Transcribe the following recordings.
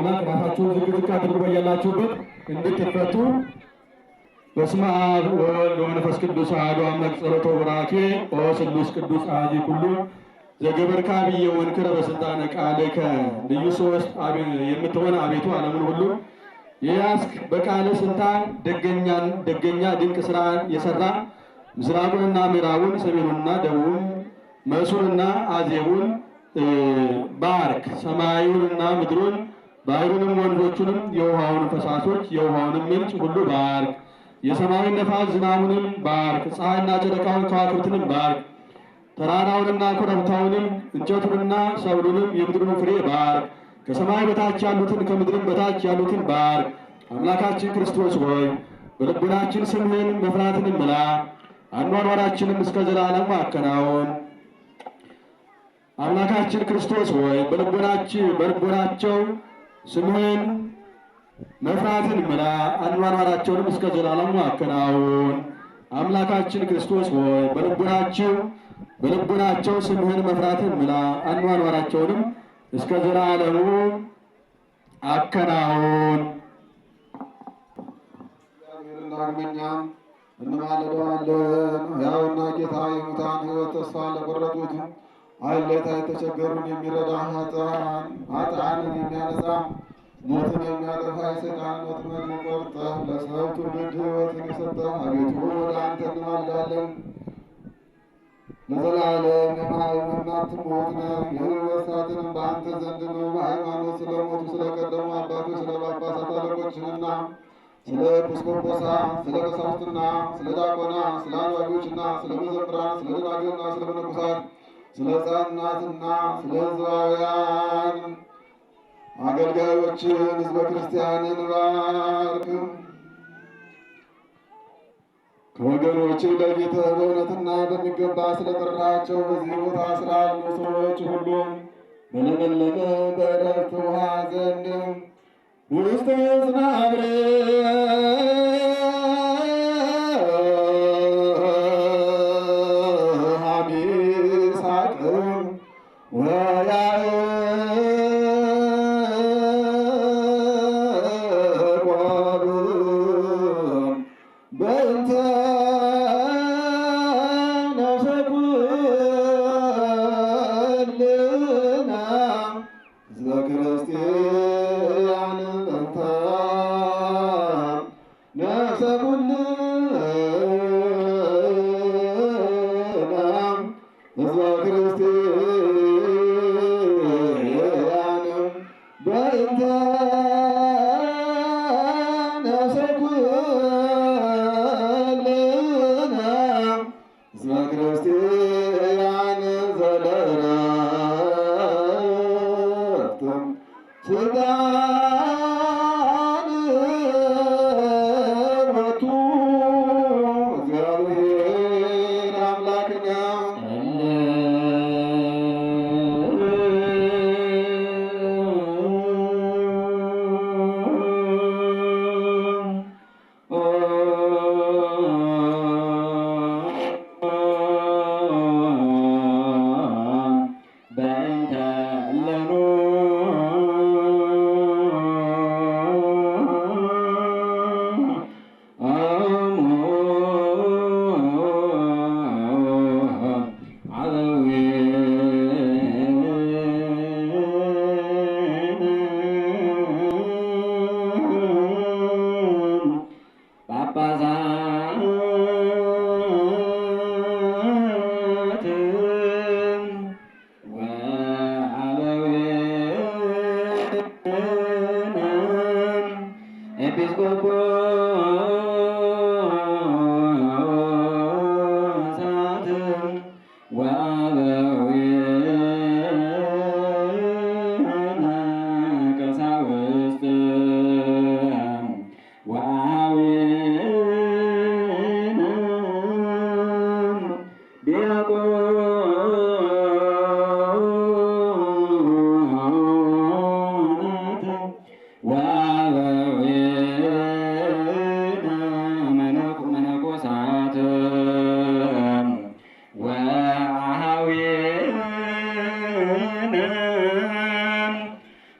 አምላክ ራሳችሁን ዝቅ ዝቅ አድርጉ በያላችሁበት እንድትፈቱ። በስመ አብ ወወልድ ወመንፈስ ቅዱስ አሐዱ አምላክ ጸሎተ ቡራኬ ኦ ስሉስ ቅዱስ አሐዚ ኩሉ ዘገበርካ ብዬ ወንክረ በስልጣነ ቃልከ ልዩ ሶስት የምትሆን አቤቱ ዓለምን ሁሉ የያዝክ በቃለ ስልጣን ደገኛ ድንቅ ስራ የሰራ ምስራቁንና ምዕራቡን ሰሜኑንና ደቡቡን መሱንና አዜቡን ባርክ። ሰማዩንና ምድሩን ባህሩንም ወንዞቹንም የውሃውን ፈሳሶች የውሃውንም ምንጭ ሁሉ ባርክ። የሰማዩን ነፋስ ዝናቡንም ባርክ። ፀሐይና ጨረቃውን ከዋክብትንም ባርክ። ተራራውንና ኮረብታውንም እንጨቱንና ሰብሉንም የምድሩን ፍሬ ባርክ። ከሰማይ በታች ያሉትን ከምድርም በታች ያሉትን ባርክ። አምላካችን ክርስቶስ ሆይ በልቡናችን ስምህን መፍራትን ምላ፣ አኗኗራችንም እስከ ዘላለሙ አከናውን። አምላካችን ክርስቶስ ሆይ በልቦናቸው ስምህን መፍራትን ምላ፣ አኗኗራቸውንም እስከ ዘላለሙ አከናውን። አምላካችን ክርስቶስ ሆይ በልቦናቸው ስምህን መፍራትን ምላ፣ አኗኗራቸውንም እስከ ዘላለሙ አከናውን። እግዚአብሔርን ዳግመኛም እንማልደዋለን። ሕያውና ጌታ የሙታን ሕይወት ተስፋ ለቆረጡት አለታ የተቸገሩን የሚረዳ ኃጥአንን የሚያነጻ ሞትን የሚያጠፋ የሰይጣንን ወጥመድ ቆርጠህ ለሰው ትውልድ ሕይወትን የሰጠህ አቤቱ ወደ አንተ እንማልዳለን። ለዘላለም የማትሞት ነህ። የሕይወት ሰዓትንም በአንተ ዘንድ ነው። በሃይማኖት ስለሞቱ ስለቀደሙ አባቶች ስለ ጳጳሳት አለቆችንና ስለ ኤጲስቆጶሳት ስለ ቀሳውስትና ስለ ዲያቆናት ስለ አንባቢዎችና ስለ መዘምራን ስለ ደናግልና ስለ መነኮሳት ስለ ሕፃናትና ስለ ሕዝባውያን አገልጋዮችን ሕዝበ ክርስቲያንን ባርክ። ከወገኖች ለይተህ በእውነትና በሚገባ ስለጠራቸው በዚህ ቦታ ስላሉ ሰዎች ሁሉ በለመለመ በዕረፍት ውኃ ዘንድ ውስጥ ጽናብረ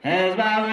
ሕዝባዊ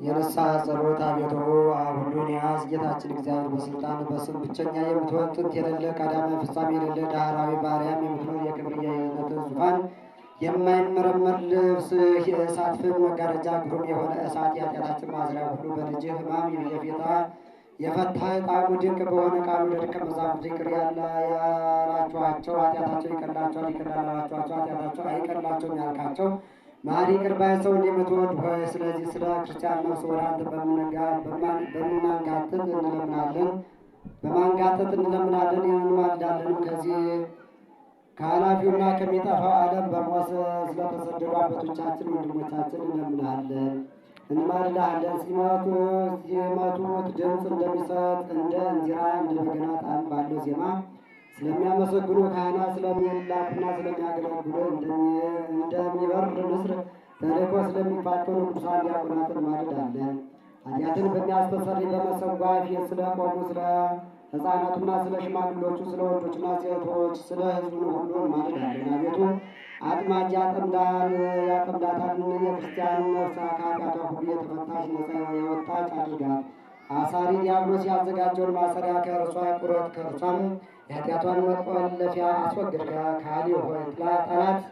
የንስሐ ጸሎት አቤቱ አብ ሁሉን ያዝ ጌታችን እግዚአብሔር በስልጣን በስም ብቸኛ የምትሆን ጥንት የሌለ ቀዳማዊ ፍጻሜ የሌለ ዳህራዊ ባርያም የምትኖር የክብር የእዝነት ዙፋን የማይመረመር ልብስ የእሳት ፍም መጋረጃ ግሩም የሆነ እሳት የኃጢአታችን ማዝሪያ ሁሉ በልጅህ ሕማም የፈታ ጣዕሙ ድንቅ በሆነ ቃሉ ለደቀ መዛሙርት ይቅር ያላችኋቸው ኃጢአታቸው ይቀላቸዋል፣ ይቅር ያላላችኋቸው ኃጢአታቸው አይቀላቸውም ያልካቸው መሐሪ ይቅር ባይ ሰው የምትወድ ሆይ ስለዚህ ስለ ክርስቲያን ነፍስ ወደ አንተ በማንጋጠጥ እንለምናለን እንማልዳለን። ከዚህ ከኃላፊውና ከሚጠፋው ዓለም በሞት ስለተሰደዱ አባቶቻችን ወንድሞቻችን እንለምናለን እንማልዳለን። ሲመቱት ድምፅ እንደሚሰጥ እንደ እንዚራ እንደ በገና ጣዕም ባለው ዜማ ስለሚያመሰግኑ ካህናት ስለሚላኩና ስለሚያገለግሉ እንደሚበር ንስር ተልእኮ ስለሚፋጠኑ ቅዱሳን ዲያቆናት እንማልዳለን። ኃጢአትን በሚያስተሰርይ በመሰዋ ፊት ስለቆሙ ስለ ሕፃናቱና ስለ ሽማግሎቹ ስለ ወንዶችና ሴቶች ስለ ሕዝቡ ሁሉ እንማልዳለን። አቤቱ አጥማጅ ያጠምዳታል የክርስቲያን ነፍስ ከኃጢአቷ ሁሉ የተፈታች ነፃ የወጣች አድርጋት። አሳሪ ዲያብሎስ ያዘጋጀውን ማሰሪያ ከእርሷ ቁረጥ፣ ከእርሷም የኃጢአቷን መቆለፊያ አስወግድ። ከሃዲ ሆይ ጠላት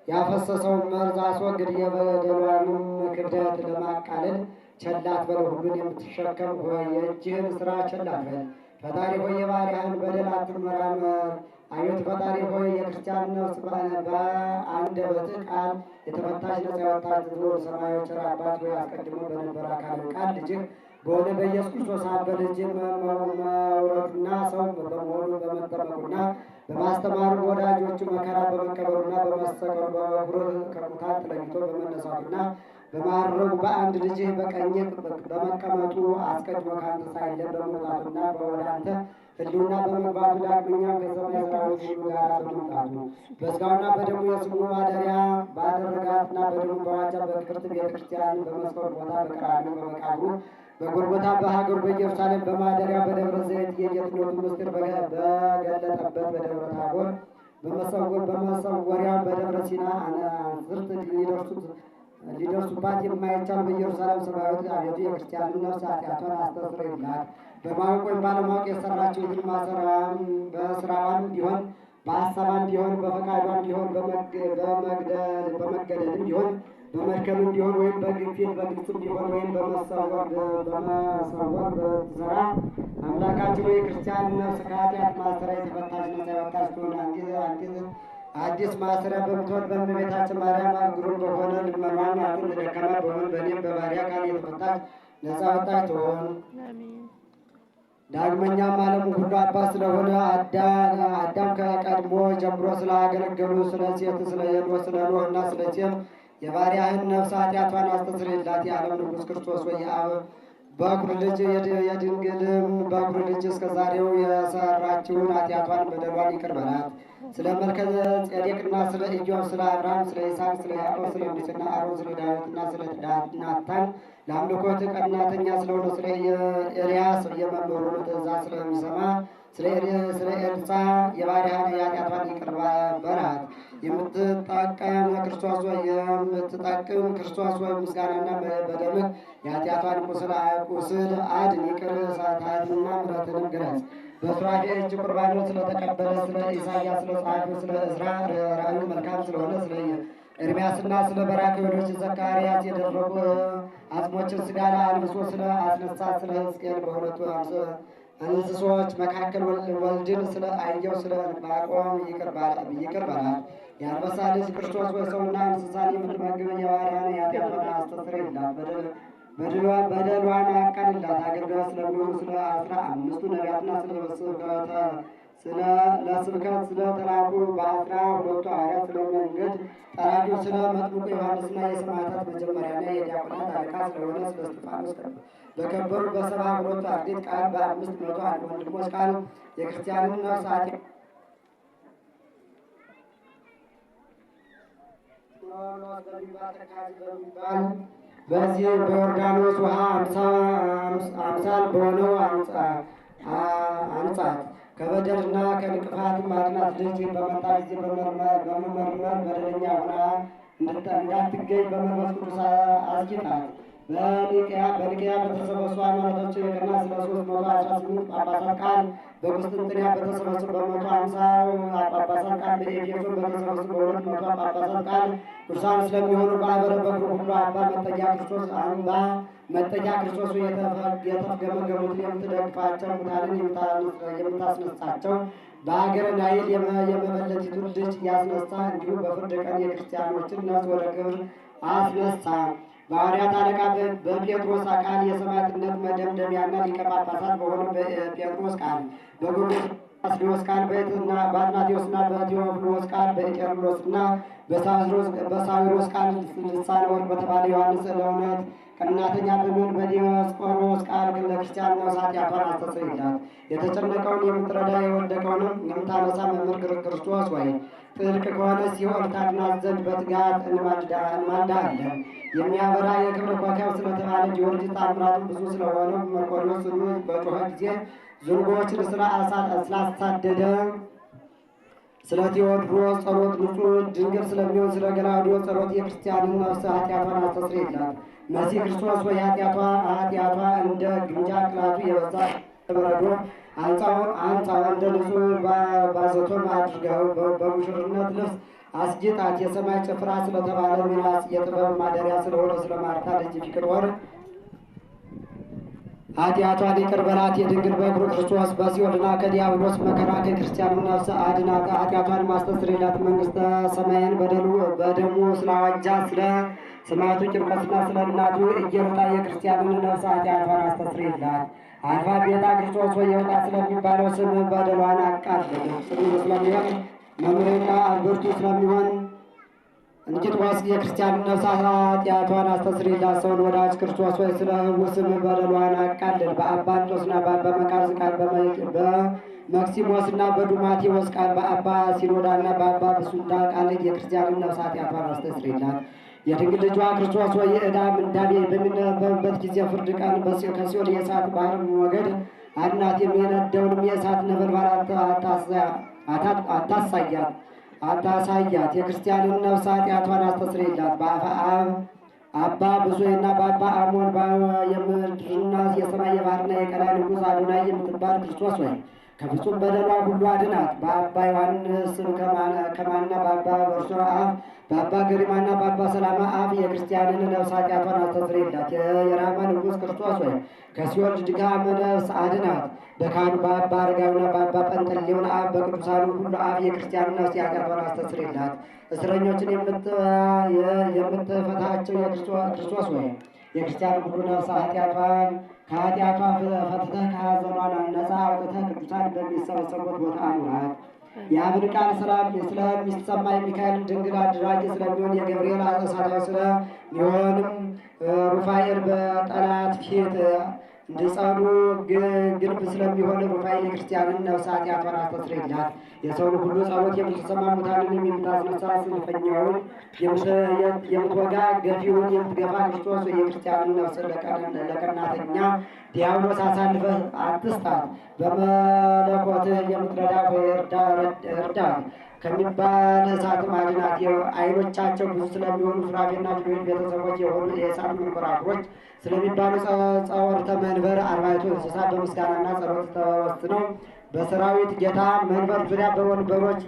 ያፈሰሰውን መርዝ አስወግድ። የበደሏንም ክብደት ለማቃለል ቸላት በል። ሁሉን የምትሸከም ሆይ የእጅህን ሥራ ቸላት በል። ፈጣሪ ሆይ የባሪያህን በደል አትመራመር። አቤቱ ፈጣሪ ሆይ የክርስቲያን ነፍስ በአንደበትህ ቃል የተፈታች ነፃ የወጣች ሰማያዊ ቸር አባት ሆይ አስቀድሞ በነበረ አካላዊ ቃል ልጅህ በሆነ በኢየሱስ ክርስቶስ በልጅ መውረዱና ሰው በመሆኑ በመጠመቁና በማስተማሩ ወዳጆቹ መከራ በመቀበሉና በመሰቀሉ በመኩርህ ከሙታን ተለይቶ በመነሳቱና በማዕረጉ በአንድ ልጅህ በቀኝ በመቀመጡ አስቀድሞ ከአንተ ሳይለይ በመውጣቱና ወደ አንተ ሕልውና በመግባቱ ዳግመኛም ከሰማይ ሠራዊት ሁሉ ጋር በመምጣቱ በሥጋውና በደሙ የስሙ ማደሪያ ባደረጋትና በደሙ በዋጃ በክብርት ቤተ ክርስቲያን በመስቀሉ ቦታ በቀራንዮ በመቃብሩ በጎልጎታ በሀገሩ በኢየሩሳሌም በማደሪያ በደብረ ዘይት የጌትነቱ ምስጢር በገለጠበት በደብረ ታቦር በመሰወሪያው በደብረ ሲና አንዝርት ሊደርሱባት የማይቻል በኢየሩሳሌም ሰማያዊት አቤቱ የክርስቲያንን ነፍስ ኃጢአቷን አስተስርይላት። በማወቅ ወይም ባለማወቅ የሰራችውን ማሰራዋን በስራዋን ቢሆን በሀሳቧም ቢሆን በፈቃዷም ቢሆን በመገደልም ቢሆን በመድከምም ቢሆን ወይም በግፊት በግልጽም ቢሆን ወይም በመሰወር በትሰራ አምላካችን ወይ ክርስቲያን ነፍስ ከኃጢአት ማሰሪያ የተፈታች ነፃ የወጣች ትሆን። አዲስ ማሰሪያ በምትሆን በእመቤታችን ማርያም ግሩም በሆነ ልመኗን አቅም ደካማ በሆን በእኔም በባሪያ ቃል የተፈታች ነፃ ወጣች ትሆን። ዳግመኛም ዓለሙ ሁሉ አባት ስለሆነ አዳም ከቀድሞ ጀምሮ ስላገለገሉ ስለ ሴት ስለ ሄኖስ ስለ ኖኅና ስለ ሴም የባሪያህን ነፍስ ኃጢአቷን አስተስርይላት። የዓለም ንጉሥ ክርስቶስ ወይ የአብ በኩር ልጅ የድንግልም በኩር ልጅ እስከ ዛሬው የሰራችውን ኃጢአቷን በደሏን ይቅር በላት። ስለ መልከ ጼዴቅና ስለ ኢዮብ ስለ አብርሃም ስለ ይስሐቅ ስለ ያዕቆብ ስለ ሙሴና አሮን ስለ ዳዊትና ስለ ናታን ለአምልኮት ቀናተኛ ስለሆነ ስለ ኤልያስ የመምህሩን ትእዛዝ ስለሚሰማ ስለ ኤልሳ የባሪያህን የኃጢአቷን ይቅር በላት። የምትጠቅም ክርስቶስ ወይ ምስጋናና በደምህ የኃጢአቷን ቁስል አድን። ይቅር ሳታልና ምሕረትንም ግለጽ። በሱራፌል እጅ ቁርባኑን ስለተቀበለ ስለ ኢሳያስ ስለ ጸሐፊው ስለ ዕዝራ ራእዩ መልካም ስለሆነ ስለ ኤርምያስና ስለ በራክዩ ልጅ ዘካርያስ የደረጉ አጽሞችን ሥጋ ለአልብሶ ስለ አስነሳ ስለ ሕዝቅኤል በሁለቱ እንስሶች መካከል ወልድን ስለ አየው ስለ ዕንባቆም ይቅር በላት። የአንበሳ ልጅ ክርስቶስ በሰውና እንስሳን የምትመግብ የባሪያህን የኃጢአቷን አስተስርይላት። በደሏን አቃልላት። አገልጋዮች ስለሚሆኑ ስለ 15ቱ ነቢያትና ለስብከት ስለተላኩ በ12ቱ ሐዋርያት ስለ መንገድ ጠራጊው ስለ መጥምቁ ዮሐንስና የሰማዕታት መጀመሪያና የዲያቆናት አለቃ ስለሆነ ስለ እስጢፋኖስ በከበሩ በ72 አርድእት ቃል በ501 ወንድሞች ቃል የክርስቲያንን ነፍስ በሚባል በዚህ በዮርዳኖስ ውሃ አምሳል በሆነው አንጻት ከበደልና ከንቅፋት ማድናት። ልጅ በመጣ ጊዜ በመመርመር በደለኛ ሆና እንዳትገኝ በመንፈስ ቅዱስ አስጊጣት። በኒቅያ በተሰበሰቡ ሃይማኖታቸው የቀና ስለ 318 ጳጳሳት ቃል በቁስጥንጥንያ በተሰበሰቡ በ150 ጳጳሳት ቃል በኤፌሶን በተሰበሰቡ በ200 ጳጳሳት ቃል ቅዱሳን ስለሚሆኑ ማኅበረ በኩር ሁሉ አባ መጠጊያ ክርስቶስ አምባ መጠጊያ ክርስቶስ የተፍገመገሙትን የምትደግፋቸው ሙታንን የምታስነሳቸው በሀገረ ናይል የመበለቲቱን ልጅ ያስነሳ እንዲሁም በፍርድ ቀን የክርስቲያኖችን ነፍስ ወደ ክብር አስነሳ። በሐዋርያት አለቃ በጴጥሮስ ቃል የሰማዕትነት መደምደሚያና ሊቀ ጳጳሳት በሆነ በጴጥሮስ ቃል በጎርጎርዮስ ቃል በአትናቴዎስና በቴዎፍሎስ ቃል በቄርሎስና በሳዊሮስ ቃል ልሳነ ወርቅ በተባለ ዮሐንስ ለእውነት ቀናተኛ በሚሆን በዲዮስቆሮስ ቃል ለክርስቲያን ነፍስ ኃጢአቷን አስተሰርይላት። የተጨነቀውን የምትረዳ የወደቀውንም የምታነሳ መምህር ክርስቶስ ወይ ጥልቅ ከሆነ ሲኦል ታድናት ዘንድ በትጋት እንማልዳለን። የሚያበራ የክብር ኮከብ ስለተባለ ጊዮርጊስ ታምራቱ ብዙ ስለሆነ መርቆሬዎስ በጮኸ ጊዜ ዝንጎችን ስላሳደደ ስለ ቴዎድሮስ ጸሎት ንጹሕ ድንግል ስለሚሆን ስለ ገላውዴዎስ ጸሎት የክርስቲያንን ነፍስ ኃጢአቷን አስተሰርይላት። መሲሕ ክርስቶስ ወይ ኃጢአቷ እንደ ግምጃ ቅላቱ የበዛ በረዶ አንጻው እንደ ንጹሕ ባዘቶም አድርገው በሙሽርነት ልብስ አስጌጣት። የሰማይ ጭፍራ ስለተባለ ሚናስ የጥበብ ማደሪያ ስለሆነ ስለ ማርታ ልጅ ፊቅጦር ኃጢአቷን ይቅር በላት። የድንግል በኩር ክርስቶስ በሲኦልና ከዲያብሎስ መከራ ከክርስቲያኑ ነፍስ አድናት። ኃጢአቷን ማስተስርይላት። መንግሥተ ሰማይን በደሙ ስላዋጃት ስለ ሰማዕቱ ቂርቆስና ስለ እናቱ ኢየሉጣ የክርስቲያኑን ነፍስ ኃጢአቷን አስተስርይላት። አልፋ ቤታ ክርስቶስ ወይ የውጣ ስለሚባለው ስም በደሏን አቃልል። ጽኑ ስለሚሆን መምህርና አልበርቱ ስለሚሆን እንቂጥዋስ የክርስቲያን ነፍስ ኃጢአቷን አስተስርይላት። ሰውን ወዳጅ ክርስቶስ ወይ ስለ ሕቡዕ ስም በደሏን አቃልል። በአባ እንጦስና በአባ መቃርስ ቃል በመክሲሞስና በዱማቴዎስ ቃል በአባ ሲኖዳና በአባ ብሱዳ ቃል የክርስቲያንን ነፍስ ኃጢአቷን አስተስርይላት። የድንግል ልጇ ክርስቶስ ወይ የዕዳ ምንዳቤ በሚነበብበት ጊዜ ፍርድ ቀን ከሲኦል የእሳት ባህር ሞገድ አድናት። የሚነደውንም የእሳት ነበልባል አታሳያት። የክርስቲያንን ነፍስ ኃጢአቷን አስተስርይላት። በአፈ አብ አባ ብዙይና በአባ አሞን የምድርና የሰማይ የባህርና የቀላይ ንጉሥ አዶናይ የምትባል ክርስቶስ ወይ ከፍጹም በደሏ ሁሉ አድናት። በአባ ዮሐንስ ከማና በአባ በርሶ አፍ በአባ ገሪማና በአባ ሰላማ አፍ የክርስቲያንን ነፍስ ኃጢአቷን አስተስርይላት። የራማ ንጉሥ ክርስቶስ ወይ ከሲኦል ድካም ነፍስ አድናት። በካህኑ በአባ አረጋዊና በአባ ጰንጠሌዎን አፍ በቅዱሳኑ ሁሉ አፍ የክርስቲያንን ነፍስ ኃጢአቷን አስተስርይላት። እስረኞችን የምትፈታቸው ክርስቶስ ወይ የክርስቲያን ሁሉ ነፍስ ኃጢአቷን ከኃጢአቷ ፈትተህ ከሐዘኗን ነፃ አውጥተህ ቅዱሳን በሚሰበሰቡበት ቦታ አኑራት። የአብን ቃል ስለሚሰማ የሚካኤልን ድንግል አድራጊ ስለሚሆን የገብርኤል እሳታዊ ስለሚሆንም ሩፋኤል በጠላት ፊት እንዲጸኑ ግንብ ስለሚሆን ሩፋኤል የክርስቲያንን ነፍስ ኃጢአቷን አስተስርይላት። የሰውን ሁሉ ጸሎት የምትሰማ ሙታንንም የምታስነሳ ስንፈኛውን የምትወጋ ገፊውን የምትገፋ ክርስቶስ የክርስቲያንን ነፍስ ለቀናተኛ ዲያብሎስ አሳልፈህ አትስጣት። በመለኮትህ የምትረዳ እርዳት ከሚባል እሳትም አድናት። ዓይኖቻቸው ብዙ ስለሚሆኑ ሱራፌልና ኪሩቤል ቤተሰቦች የሆኑ የእሳት መንኮራኩሮች ስለሚባሉ ጸወርተ መንበር አርባዕቱ እንስሳ በምስጋናና ጸሎት ተወስነው በሰራዊት ጌታ መንበር ዙሪያ በወንበሮች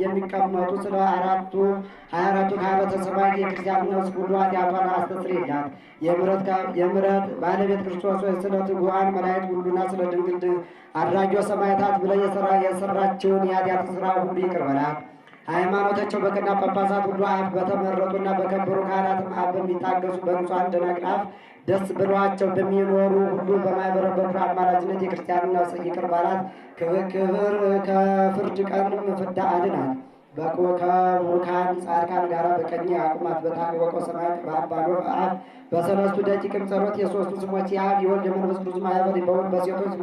የሚቀመጡ ስለ 24ቱ ካህናተ ሰማይ የክርስቲያን ነፍስ ሁሉ ኃጢአቷን አስተስርይላት። የምሕረት ባለቤት ክርስቶስ ወይ ስለ ትጉሃን መላእክት ሁሉና ስለ ድንግል አድራጊው ሰማዕታት ብለህ የሰራቸውን የኃጢአት ሥራ ሁሉ ይቅር በላት። ሃይማኖታቸው በቀና ጳጳሳት ሁሉ አፍ በተመረጡና በከበሩ ካህናትም አፍ በሚታገሱ በንጹሐን ደናግል አፍ ደስ ብሏቸው በሚኖሩ ሁሉ በማኅበረ በኩር አማላጅነት የክርስቲያንን ነፍስ ይቅር በላት። ክብር ከፍርድ ቀንም ፍዳ አድናት። ከቡሩካን ጻድቃን ጋር በቀኝ አቁማት። በታወቀው ሰማያት በአባ ኖኅ አፍ በሰለስቱ ደቂቅም ጸሎት የሦስቱ ስሞች የአብ የወልድ የመንፈስ ቅዱስ ማኅበር በወንድ በሴቶች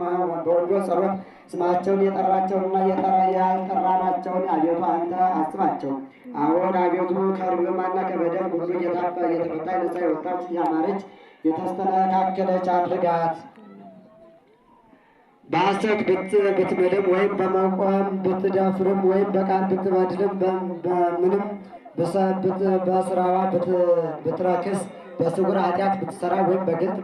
በወንዶች ጸሎት ስማቸውን የጠራቸውንና ያልጠራናቸውን አቤቱ አንተ አስባቸው። አዎን አቤቱ ከርግማና ከበደል ሁሉ የተፈታች ነፃ የወጣች ያማረች የተስተካከለች አድርጋት። በሐሰት ብትምልም ወይም በመቆም ብትደፍርም ወይም በቃል ብትበድልም በምንም በስራዋ ብትረክስ በስውር ኃጢአት ብትሰራ ወይም በግልጥ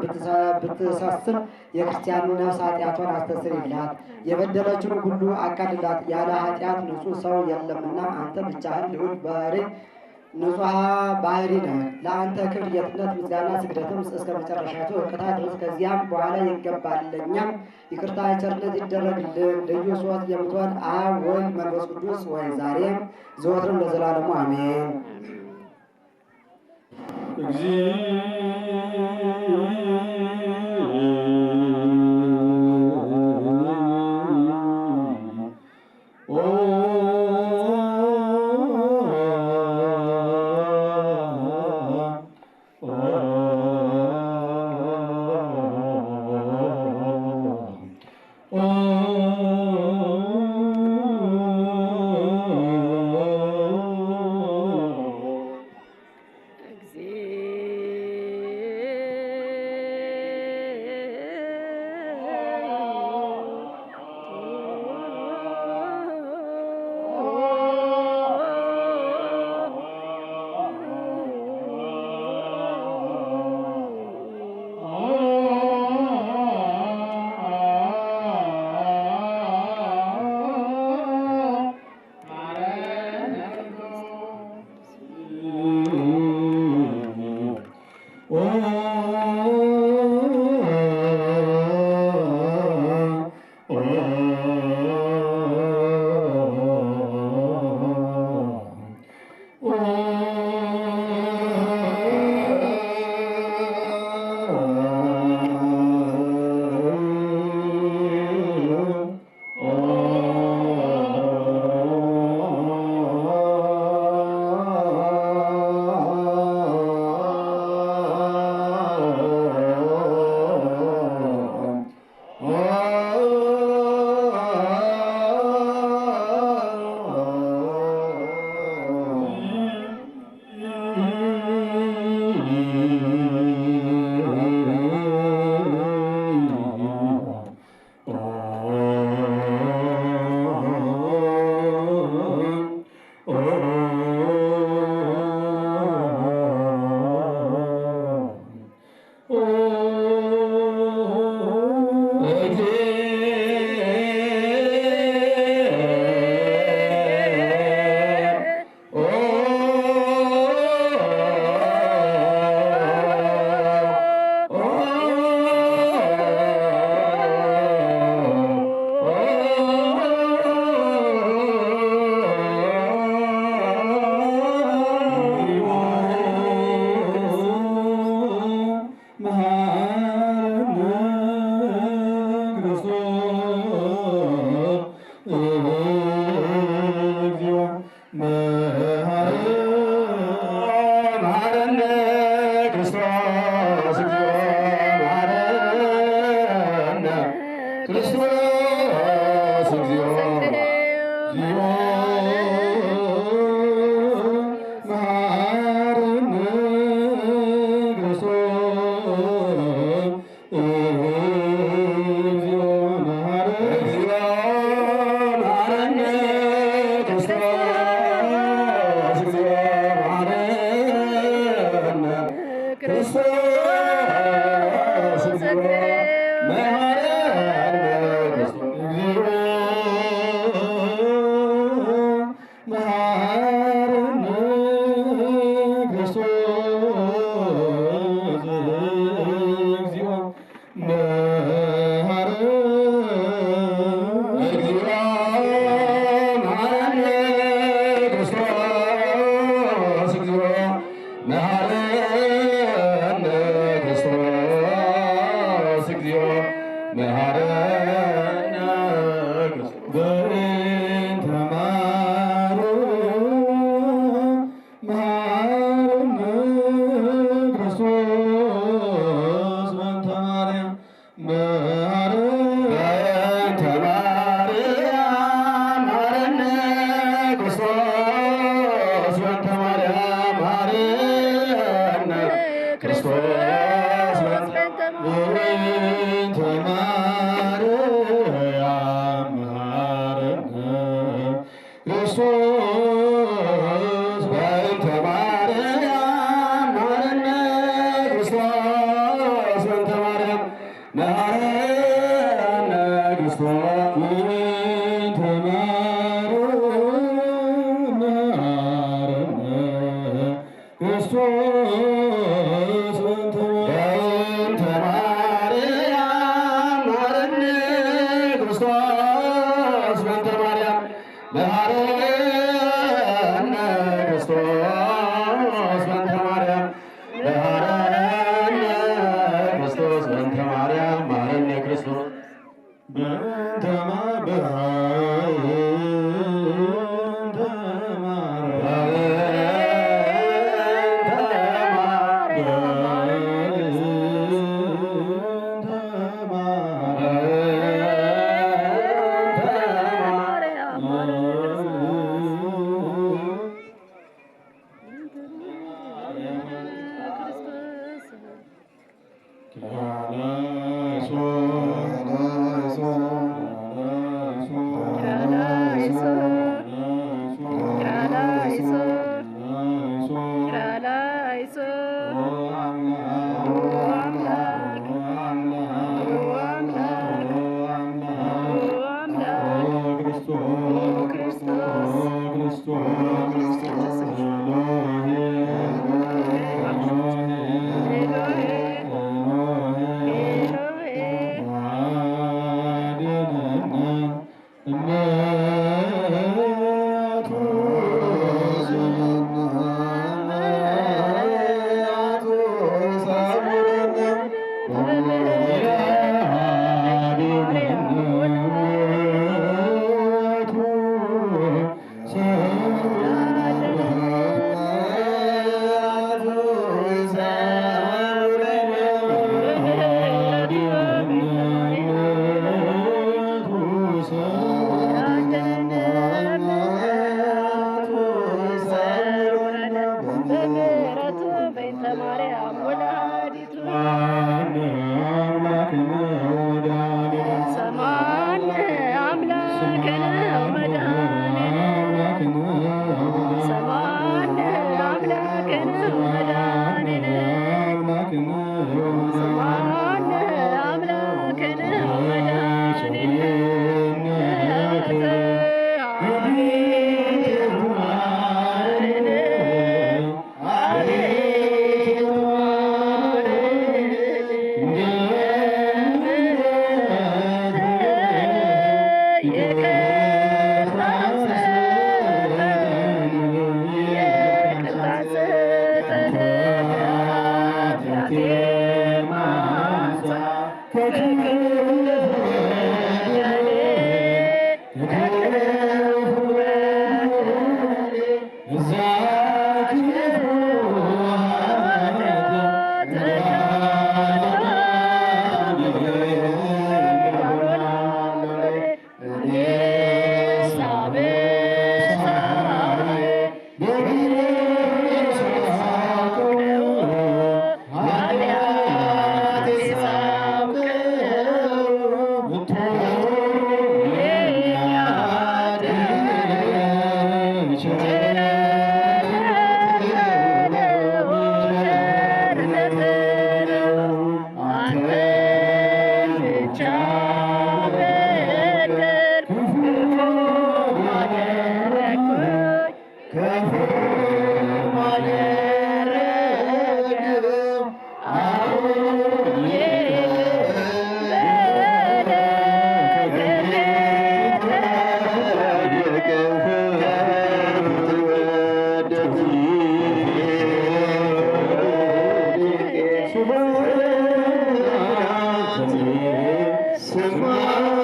ብትሳስር የክርስቲያን ነፍስ ኃጢአቷን አስተስርይላት፣ የበደለችውን ሁሉ አቃልላት። ያለ ኃጢአት ንጹሕ ሰው የለምና አንተ ብቻህን ልዑል ባሕርይ ንጹሐ ባሕሪ ነህ። ለአንተ ክብር፣ ጌትነት፣ ምስጋና፣ ስግደትም እስከ መጨረሻቱ እቅታ ድረስ ከዚያም በኋላ ይገባል። ለእኛም ይቅርታ ቸርነት ይደረግልን። ልዩ ሦስት የምትሆን አብ ወልድ መንፈስ ቅዱስ ወይ ዛሬም ዘወትርም ለዘላለሙ አሜን። ክርስቶስ Sema